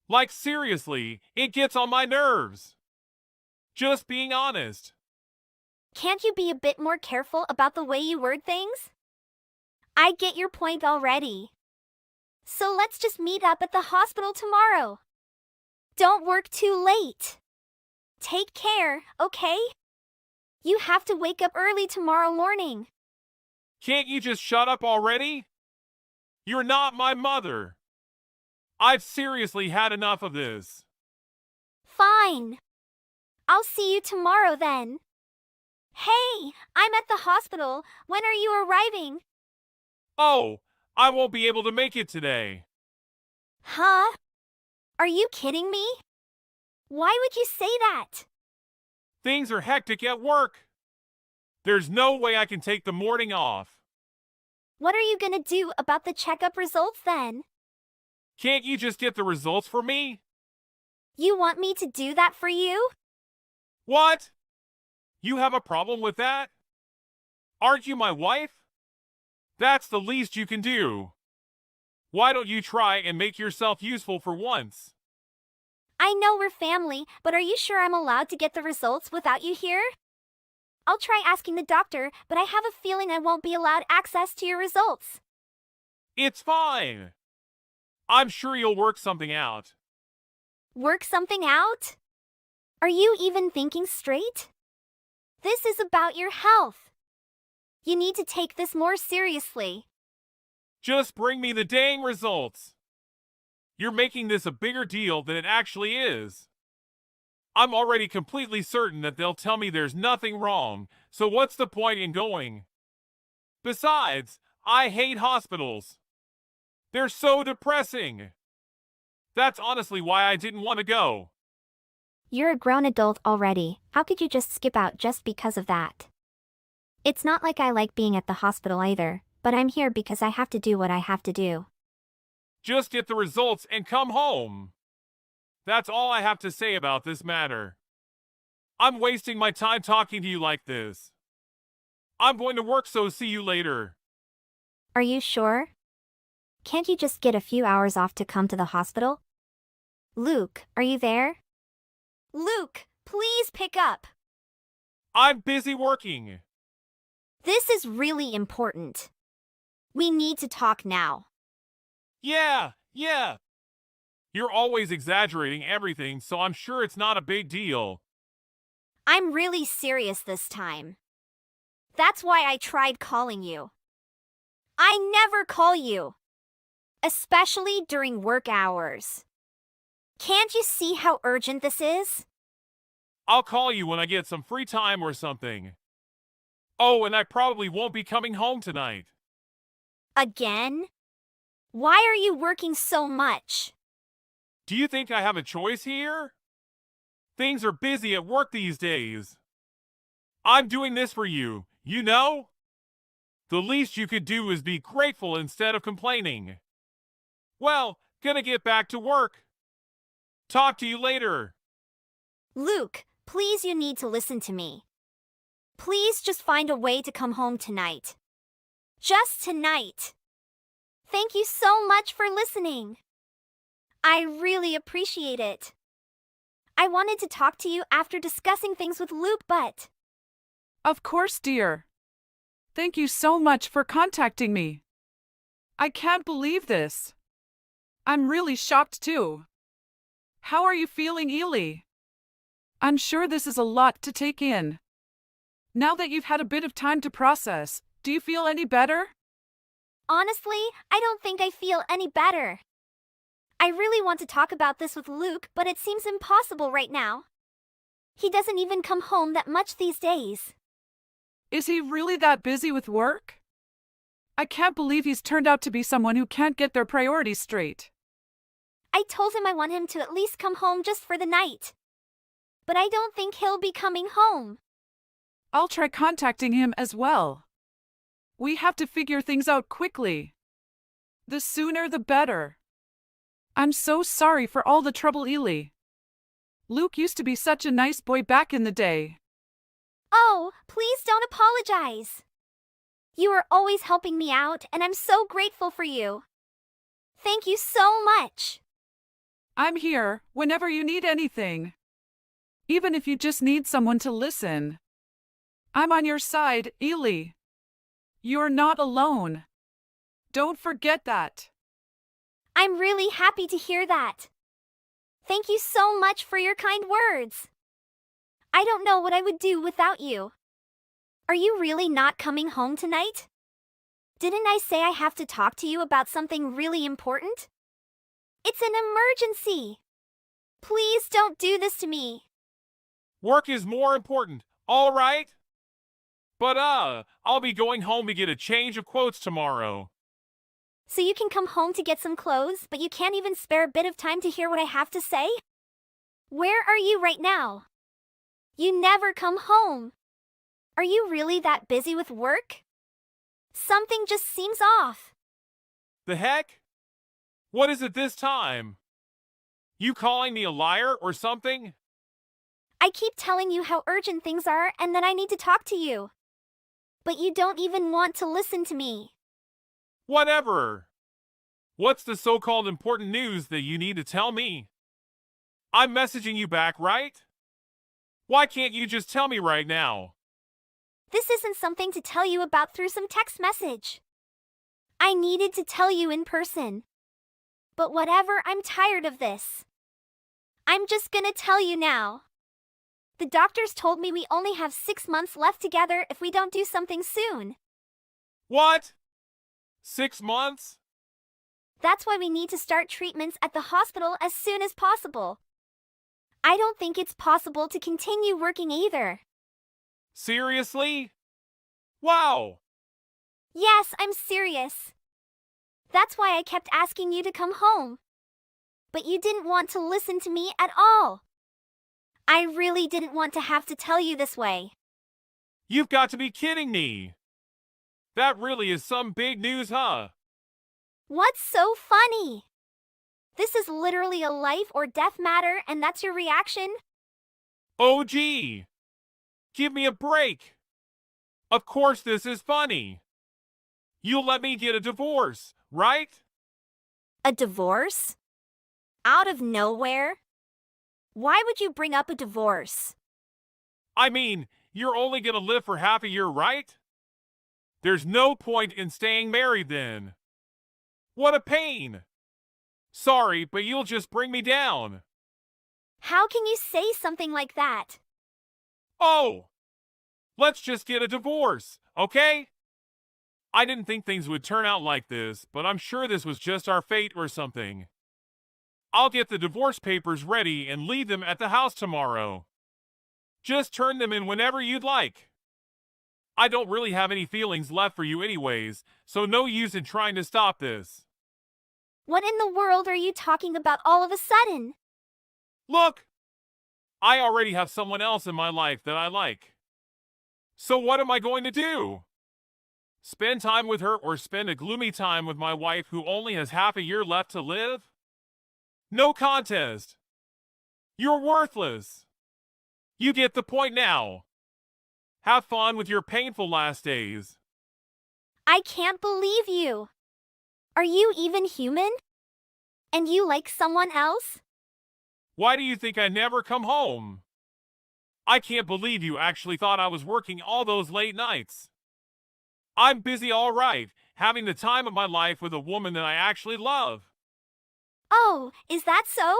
Like seriously, it gets on my nerves. Just being honest. Can't you be a bit more careful about the way you word things? I get your point already. So let's just meet up at the hospital tomorrow. Don't work too late. Take care, okay? You have to wake up early tomorrow morning. Can't you just shut up already? You're not my mother. I've seriously had enough of this. Fine. I'll see you tomorrow then. Hey, I'm at the hospital. When are you arriving? Oh, I won't be able to make it today. Huh? Are you kidding me? Why would you say that? Things are hectic at work. There's no way I can take the morning off. What are you gonna do about the checkup results then? Can't you just get the results for me? You want me to do that for you? What? You have a problem with that? Aren't you my wife? That's the least you can do. Why don't you try and make yourself useful for once? I know we're family, but are you sure I'm allowed to get the results without you here? I'll try asking the doctor, but I have a feeling I won't be allowed access to your results. It's fine. I'm sure you'll work something out. Work something out? Are you even thinking straight? This is about your health. You need to take this more seriously. Just bring me the dang results. You're making this a bigger deal than it actually is. I'm already completely certain that they'll tell me there's nothing wrong, so what's the point in going? Besides, I hate hospitals. They're so depressing. That's honestly why I didn't want to go. You're a grown adult already. How could you just skip out just because of that? It's not like I like being at the hospital either, but I'm here because I have to do what I have to do. Just get the results and come home. That's all I have to say about this matter. I'm wasting my time talking to you like this. I'm going to work, so see you later. Are you sure? Can't you just get a few hours off to come to the hospital? Luke, are you there? Luke, please pick up. I'm busy working. This is really important. We need to talk now. Yeah. You're always exaggerating everything, so I'm sure it's not a big deal. I'm really serious this time. That's why I tried calling you. I never call you. Especially during work hours. Can't you see how urgent this is? I'll call you when I get some free time or something. Oh, and I probably won't be coming home tonight. Again? Why are you working so much? Do you think I have a choice here? Things are busy at work these days. I'm doing this for you, you know? The least you could do is be grateful instead of complaining. Well, gonna get back to work. Talk to you later. Luke, please, you need to listen to me. Please just find a way to come home tonight. Just tonight. Thank you so much for listening. I really appreciate it. I wanted to talk to you after discussing things with Luke, but... Of course, dear. Thank you so much for contacting me. I can't believe this. I'm really shocked too. How are you feeling, Ely? I'm sure this is a lot to take in. Now that you've had a bit of time to process, do you feel any better? Honestly, I don't think I feel any better. I really want to talk about this with Luke, but it seems impossible right now. He doesn't even come home that much these days. Is he really that busy with work? I can't believe he's turned out to be someone who can't get their priorities straight. I told him I want him to at least come home just for the night. But I don't think he'll be coming home. I'll try contacting him as well. We have to figure things out quickly. The sooner the better. I'm so sorry for all the trouble, Ely. Luke used to be such a nice boy back in the day. Oh, please don't apologize. You are always helping me out, and I'm so grateful for you. Thank you so much. I'm here whenever you need anything. Even if you just need someone to listen. I'm on your side, Ely. You're not alone. Don't forget that. I'm really happy to hear that. Thank you so much for your kind words. I don't know what I would do without you. Are you really not coming home tonight? Didn't I say I have to talk to you about something really important? It's an emergency. Please don't do this to me. Work is more important, all right? But I'll be going home to get a change of quotes tomorrow. So you can come home to get some clothes, but you can't even spare a bit of time to hear what I have to say? Where are you right now? You never come home. Are you really that busy with work? Something just seems off. The heck? What is it this time? You calling me a liar or something? I keep telling you how urgent things are and that I need to talk to you. But you don't even want to listen to me. Whatever. What's the so-called important news that you need to tell me? I'm messaging you back, right? Why can't you just tell me right now? This isn't something to tell you about through some text message. I needed to tell you in person. But whatever, I'm tired of this. I'm just gonna tell you now. The doctors told me we only have 6 months left together if we don't do something soon. What? 6 months? That's why we need to start treatments at the hospital as soon as possible. I don't think it's possible to continue working either. Seriously? Wow! Yes, I'm serious. That's why I kept asking you to come home. But you didn't want to listen to me at all. I really didn't want to have to tell you this way. You've got to be kidding me! That really is some big news, huh? What's so funny? This is literally a life or death matter, and that's your reaction? Oh gee! Give me a break! Of course this is funny! You'll let me get a divorce, right? A divorce? Out of nowhere? Why would you bring up a divorce? I mean, you're only gonna live for half a year, right? There's no point in staying married then. What a pain! Sorry, but you'll just bring me down. How can you say something like that? Oh! Let's just get a divorce, okay? I didn't think things would turn out like this, but I'm sure this was just our fate or something. I'll get the divorce papers ready and leave them at the house tomorrow. Just turn them in whenever you'd like. I don't really have any feelings left for you anyways, so no use in trying to stop this. What in the world are you talking about all of a sudden? Look! I already have someone else in my life that I like. So what am I going to do? Spend time with her or spend a gloomy time with my wife who only has half a year left to live? No contest. You're worthless. You get the point now. Have fun with your painful last days. I can't believe you. Are you even human? And you like someone else? Why do you think I never come home? I can't believe you actually thought I was working all those late nights. I'm busy all right, having the time of my life with a woman that I actually love. Oh, is that so?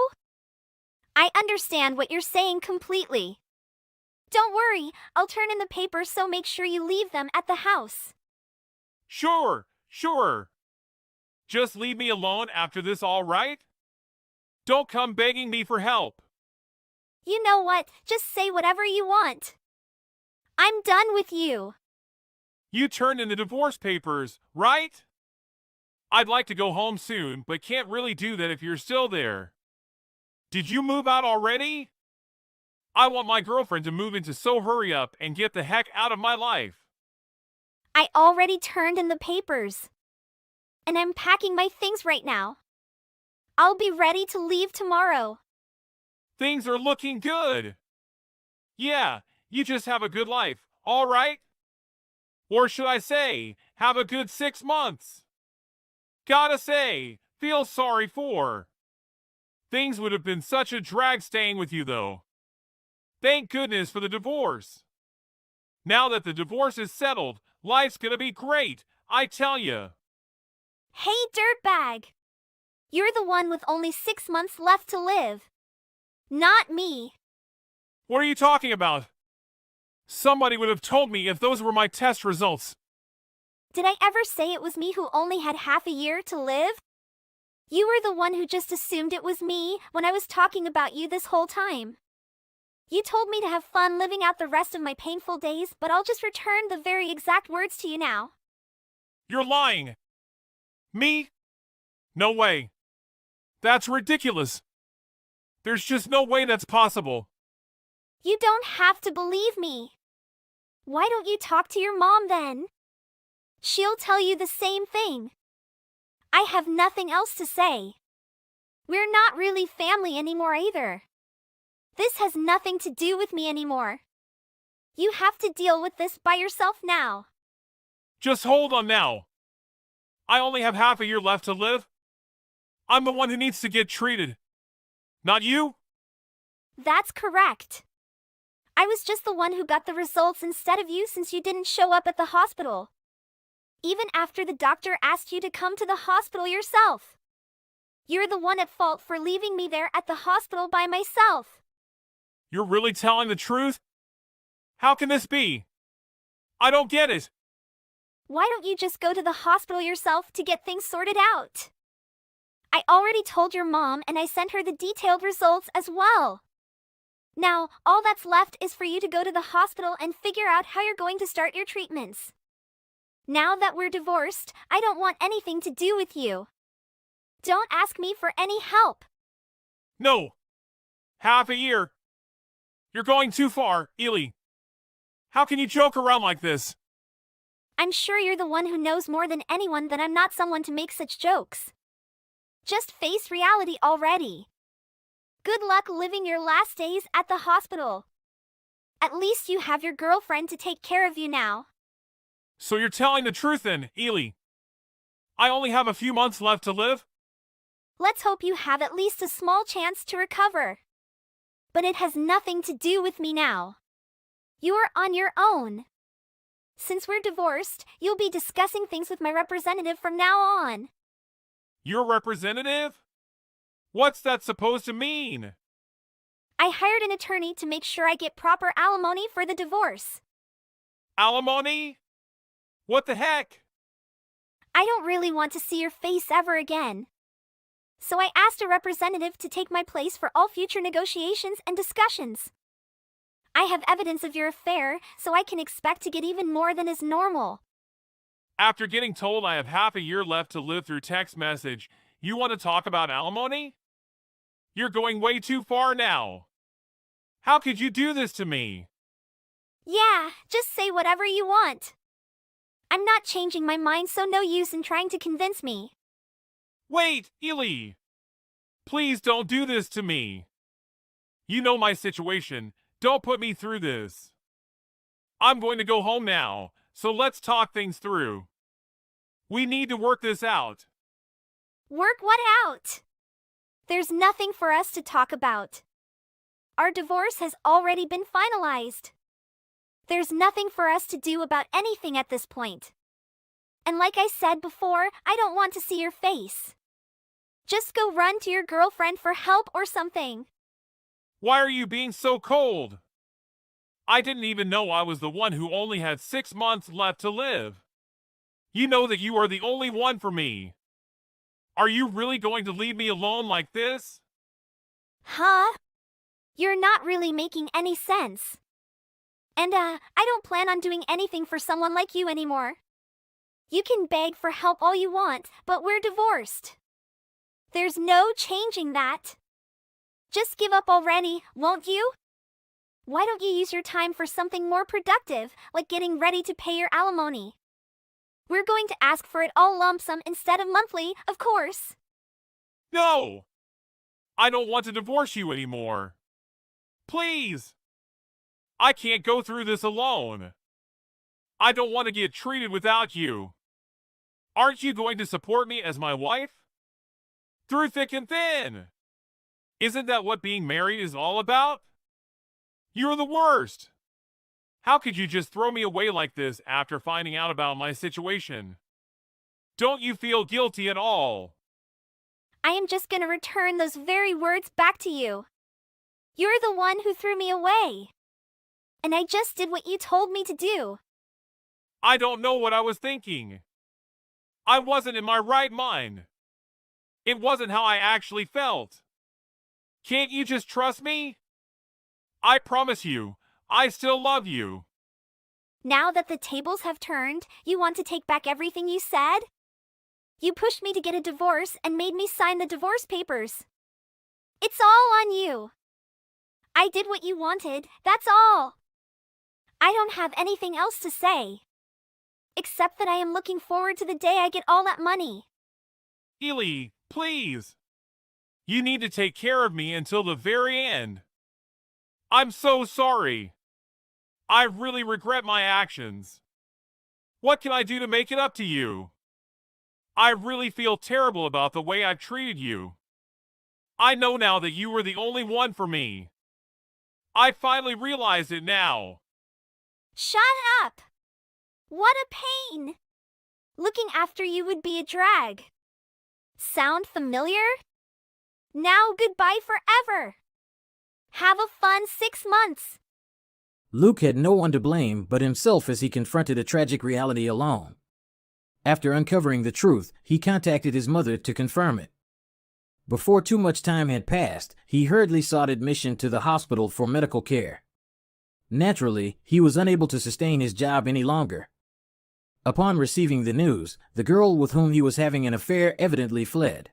I understand what you're saying completely. Don't worry, I'll turn in the papers, so make sure you leave them at the house. Sure. Just leave me alone after this, all right? Don't come begging me for help. You know what? Just say whatever you want. I'm done with you. You turned in the divorce papers, right? I'd like to go home soon, but can't really do that if you're still there. Did you move out already? I want my girlfriend to move in, so hurry up and get the heck out of my life. I already turned in the papers. And I'm packing my things right now. I'll be ready to leave tomorrow. Things are looking good. Yeah, you just have a good life, all right? Or should I say, have a good 6 months? Gotta say, feel sorry for. Things would have been such a drag staying with you though. Thank goodness for the divorce. Now that the divorce is settled, life's gonna be great, I tell ya. Hey, dirtbag! You're the one with only 6 months left to live. Not me. What are you talking about? Somebody would have told me if those were my test results. Did I ever say it was me who only had half a year to live? You were the one who just assumed it was me when I was talking about you this whole time. You told me to have fun living out the rest of my painful days, but I'll just return the very exact words to you now. You're lying. Me? No way. That's ridiculous. There's just no way that's possible. You don't have to believe me. Why don't you talk to your mom then? She'll tell you the same thing. I have nothing else to say. We're not really family anymore either. This has nothing to do with me anymore. You have to deal with this by yourself now. Just hold on now. I only have half a year left to live. I'm the one who needs to get treated. Not you? That's correct. I was just the one who got the results instead of you since you didn't show up at the hospital. Even after the doctor asked you to come to the hospital yourself. You're the one at fault for leaving me there at the hospital by myself. You're really telling the truth? How can this be? I don't get it. Why don't you just go to the hospital yourself to get things sorted out? I already told your mom and I sent her the detailed results as well. Now, all that's left is for you to go to the hospital and figure out how you're going to start your treatments. Now that we're divorced, I don't want anything to do with you. Don't ask me for any help. No. Half a year. You're going too far, Ely. How can you joke around like this? I'm sure you're the one who knows more than anyone that I'm not someone to make such jokes. Just face reality already. Good luck living your last days at the hospital. At least you have your girlfriend to take care of you now. So you're telling the truth then, Ely. I only have a few months left to live? Let's hope you have at least a small chance to recover. But it has nothing to do with me now. You're on your own. Since we're divorced, you'll be discussing things with my representative from now on. Your representative? What's that supposed to mean? I hired an attorney to make sure I get proper alimony for the divorce. Alimony? What the heck? I don't really want to see your face ever again. So I asked a representative to take my place for all future negotiations and discussions. I have evidence of your affair, so I can expect to get even more than is normal. After getting told I have half a year left to live through text message, you want to talk about alimony? You're going way too far now. How could you do this to me? Yeah, just say whatever you want. I'm not changing my mind, so no use in trying to convince me. Wait, Ely! Please don't do this to me. You know my situation. Don't put me through this. I'm going to go home now, so let's talk things through. We need to work this out. Work what out? There's nothing for us to talk about. Our divorce has already been finalized. There's nothing for us to do about anything at this point. And like I said before, I don't want to see your face. Just go run to your girlfriend for help or something. Why are you being so cold? I didn't even know I was the one who only had 6 months left to live. You know that you are the only one for me. Are you really going to leave me alone like this? Huh? You're not really making any sense. And I don't plan on doing anything for someone like you anymore. You can beg for help all you want, but we're divorced. There's no changing that. Just give up already, won't you? Why don't you use your time for something more productive, like getting ready to pay your alimony? We're going to ask for it all lump sum instead of monthly, of course. No! I don't want to divorce you anymore. Please! I can't go through this alone. I don't want to get treated without you. Aren't you going to support me as my wife? Through thick and thin. Isn't that what being married is all about? You're the worst. How could you just throw me away like this after finding out about my situation? Don't you feel guilty at all? I am just gonna return those very words back to you. You're the one who threw me away. And I just did what you told me to do. I don't know what I was thinking. I wasn't in my right mind. It wasn't how I actually felt. Can't you just trust me? I promise you, I still love you. Now that the tables have turned, you want to take back everything you said? You pushed me to get a divorce and made me sign the divorce papers. It's all on you. I did what you wanted, that's all. I don't have anything else to say. Except that I am looking forward to the day I get all that money. Ely, please. You need to take care of me until the very end. I'm so sorry. I really regret my actions. What can I do to make it up to you? I really feel terrible about the way I've treated you. I know now that you were the only one for me. I finally realized it now. Shut up! What a pain! Looking after you would be a drag. Sound familiar? Now goodbye forever. Have a fun 6 months. Luke had no one to blame but himself as he confronted a tragic reality alone. After uncovering the truth, he contacted his mother to confirm it. Before too much time had passed, he hurriedly sought admission to the hospital for medical care. Naturally, he was unable to sustain his job any longer. Upon receiving the news, the girl with whom he was having an affair evidently fled.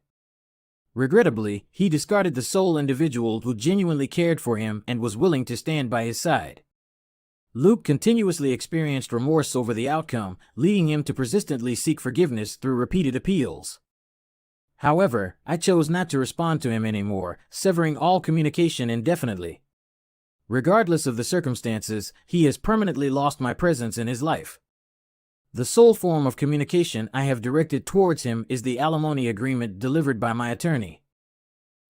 Regrettably, he discarded the sole individual who genuinely cared for him and was willing to stand by his side. Luke continuously experienced remorse over the outcome, leading him to persistently seek forgiveness through repeated appeals. However, I chose not to respond to him anymore, severing all communication indefinitely. Regardless of the circumstances, he has permanently lost my presence in his life. The sole form of communication I have directed towards him is the alimony agreement delivered by my attorney.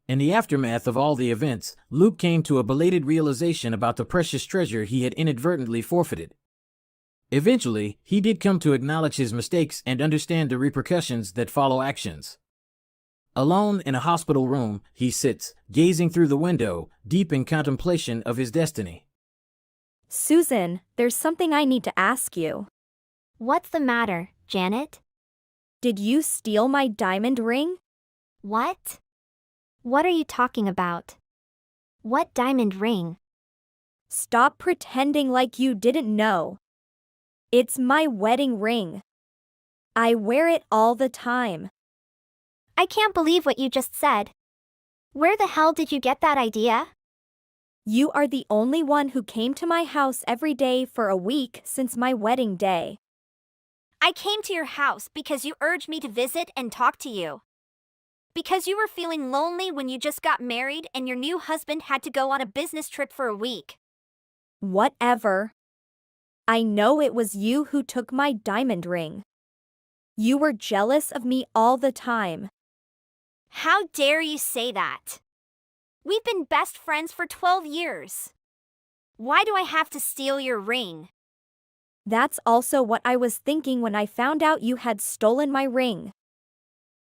In the aftermath of all the events, Luke came to a belated realization about the precious treasure he had inadvertently forfeited. Eventually, he did come to acknowledge his mistakes and understand the repercussions that follow actions. Alone in a hospital room, he sits, gazing through the window, deep in contemplation of his destiny. Susan, there's something I need to ask you. What's the matter, Janet? Did you steal my diamond ring? What? What are you talking about? What diamond ring? Stop pretending like you didn't know. It's my wedding ring. I wear it all the time. I can't believe what you just said. Where the hell did you get that idea? You are the only one who came to my house every day for a week since my wedding day. I came to your house because you urged me to visit and talk to you. Because you were feeling lonely when you just got married and your new husband had to go on a business trip for a week. Whatever. I know it was you who took my diamond ring. You were jealous of me all the time. How dare you say that? We've been best friends for 12 years. Why do I have to steal your ring? That's also what I was thinking when I found out you had stolen my ring.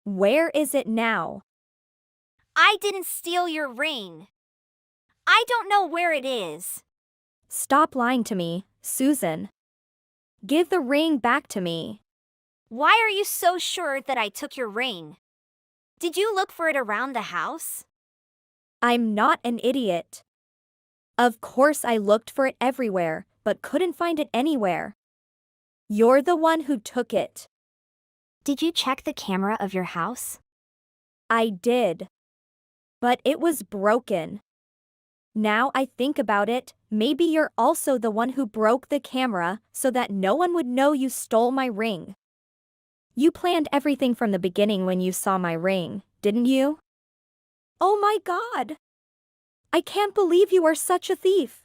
Where is it now? I didn't steal your ring. I don't know where it is. Stop lying to me, Susan. Give the ring back to me. Why are you so sure that I took your ring? Did you look for it around the house? I'm not an idiot. Of course I looked for it everywhere, but couldn't find it anywhere. You're the one who took it. Did you check the camera of your house? I did. But it was broken. Now I think about it, maybe you're also the one who broke the camera so that no one would know you stole my ring. You planned everything from the beginning when you saw my ring, didn't you? Oh my God! I can't believe you are such a thief.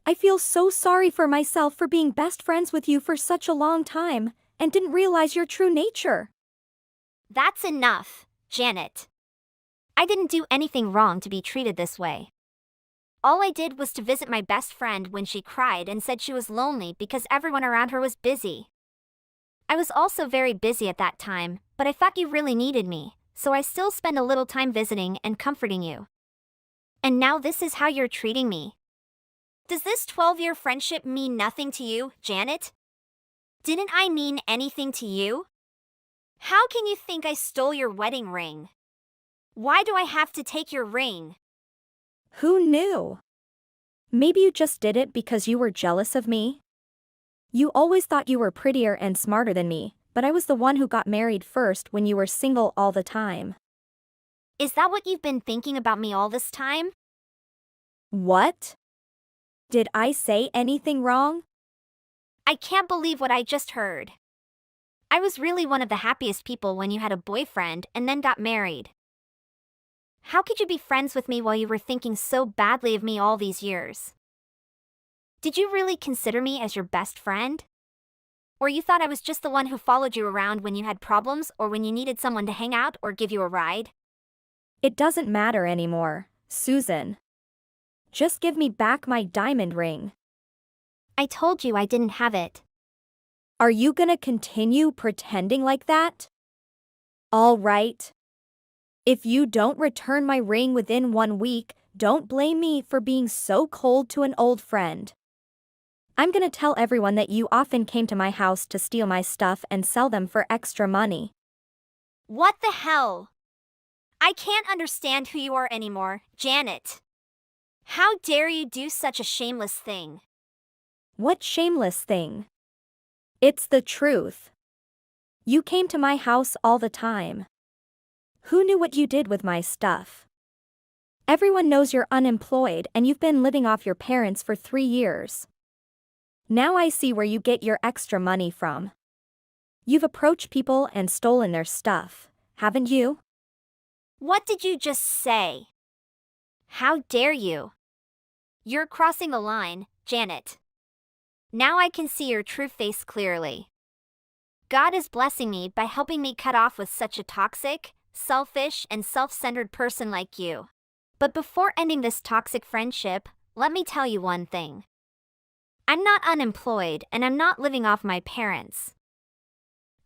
I feel so sorry for myself for being best friends with you for such a long time and didn't realize your true nature. That's enough, Janet. I didn't do anything wrong to be treated this way. All I did was to visit my best friend when she cried and said she was lonely because everyone around her was busy. I was also very busy at that time, but I thought you really needed me, so I still spend a little time visiting and comforting you. And now this is how you're treating me. Does this 12-year friendship mean nothing to you, Janet? Didn't I mean anything to you? How can you think I stole your wedding ring? Why do I have to take your ring? Who knew? Maybe you just did it because you were jealous of me? You always thought you were prettier and smarter than me, but I was the one who got married first when you were single all the time. Is that what you've been thinking about me all this time? What? Did I say anything wrong? I can't believe what I just heard. I was really one of the happiest people when you had a boyfriend and then got married. How could you be friends with me while you were thinking so badly of me all these years? Did you really consider me as your best friend? Or you thought I was just the one who followed you around when you had problems or when you needed someone to hang out or give you a ride? It doesn't matter anymore, Susan. Just give me back my diamond ring. I told you I didn't have it. Are you gonna continue pretending like that? All right. If you don't return my ring within 1 week, don't blame me for being so cold to an old friend. I'm gonna tell everyone that you often came to my house to steal my stuff and sell them for extra money. What the hell? I can't understand who you are anymore, Janet. How dare you do such a shameless thing? What shameless thing? It's the truth. You came to my house all the time. Who knew what you did with my stuff? Everyone knows you're unemployed and you've been living off your parents for 3 years. Now I see where you get your extra money from. You've approached people and stolen their stuff, haven't you? What did you just say? How dare you? You're crossing the line, Janet. Now I can see your true face clearly. God is blessing me by helping me cut off with such a toxic, selfish, and self-centered person like you. But before ending this toxic friendship, let me tell you one thing. I'm not unemployed and I'm not living off my parents.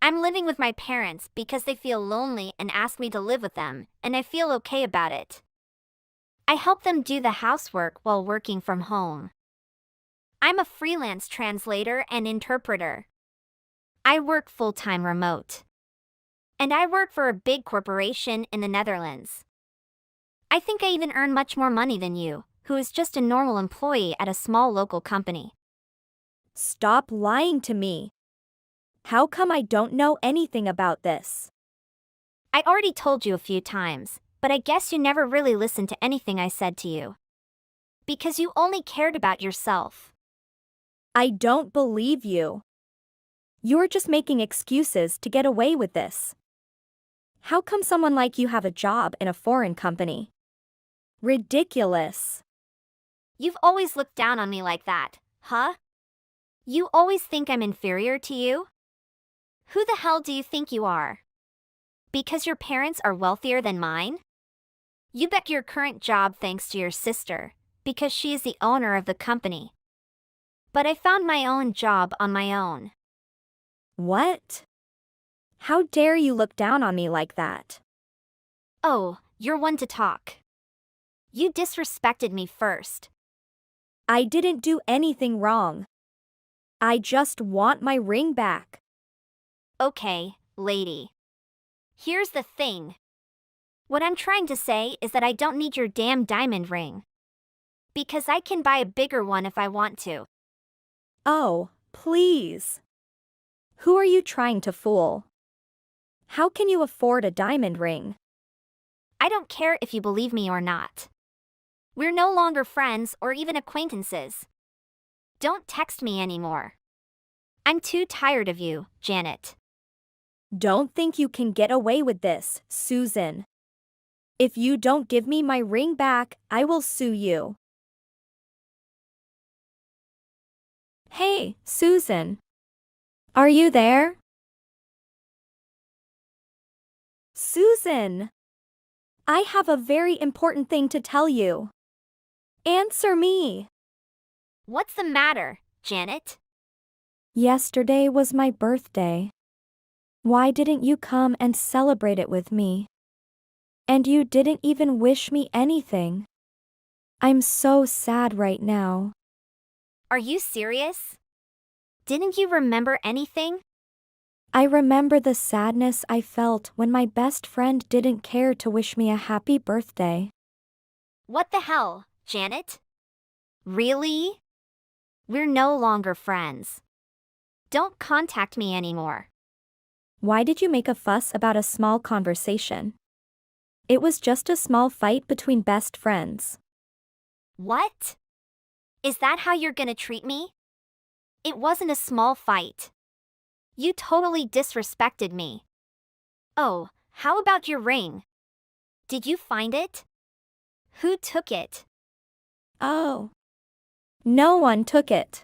I'm living with my parents because they feel lonely and ask me to live with them, and I feel okay about it. I help them do the housework while working from home. I'm a freelance translator and interpreter. I work full-time remote. And I work for a big corporation in the Netherlands. I think I even earn much more money than you, who is just a normal employee at a small local company. Stop lying to me. How come I don't know anything about this? I already told you a few times, but I guess you never really listened to anything I said to you. Because you only cared about yourself. I don't believe you. You're just making excuses to get away with this. How come someone like you have a job in a foreign company? Ridiculous. You've always looked down on me like that, huh? You always think I'm inferior to you? Who the hell do you think you are? Because your parents are wealthier than mine? You bet your current job thanks to your sister, because she is the owner of the company. But I found my own job on my own. What? How dare you look down on me like that? Oh, you're one to talk. You disrespected me first. I didn't do anything wrong. I just want my ring back. Okay, lady. Here's the thing. What I'm trying to say is that I don't need your damn diamond ring. Because I can buy a bigger one if I want to. Oh, please. Who are you trying to fool? How can you afford a diamond ring? I don't care if you believe me or not. We're no longer friends or even acquaintances. Don't text me anymore. I'm too tired of you, Janet. Don't think you can get away with this, Susan. If you don't give me my ring back, I will sue you. Hey, Susan. Are you there? Susan! I have a very important thing to tell you. Answer me. What's the matter, Janet? Yesterday was my birthday. Why didn't you come and celebrate it with me? And you didn't even wish me anything. I'm so sad right now. Are you serious? Didn't you remember anything? I remember the sadness I felt when my best friend didn't care to wish me a happy birthday. What the hell, Janet? Really? We're no longer friends. Don't contact me anymore. Why did you make a fuss about a small conversation? It was just a small fight between best friends. What? Is that how you're gonna treat me? It wasn't a small fight. You totally disrespected me. Oh, how about your ring? Did you find it? Who took it? Oh. No one took it.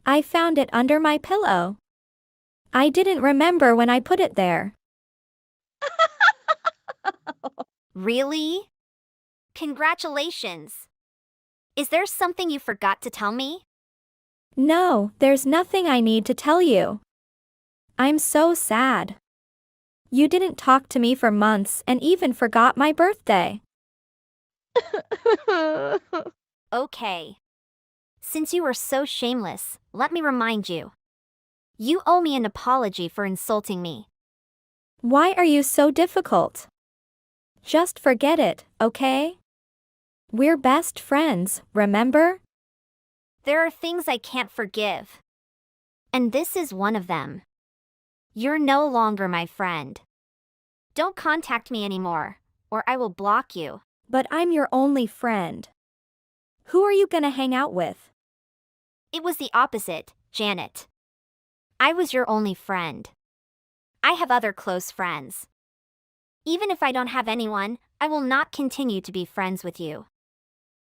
I found it under my pillow. I didn't remember when I put it there. Really? Congratulations. Is there something you forgot to tell me? No, there's nothing I need to tell you. I'm so sad. You didn't talk to me for months and even forgot my birthday. Okay. Since you were so shameless, let me remind you. You owe me an apology for insulting me. Why are you so difficult? Just forget it, okay? We're best friends, remember? There are things I can't forgive. And this is one of them. You're no longer my friend. Don't contact me anymore, or I will block you. But I'm your only friend. Who are you gonna hang out with? It was the opposite, Janet. I was your only friend. I have other close friends. Even if I don't have anyone, I will not continue to be friends with you.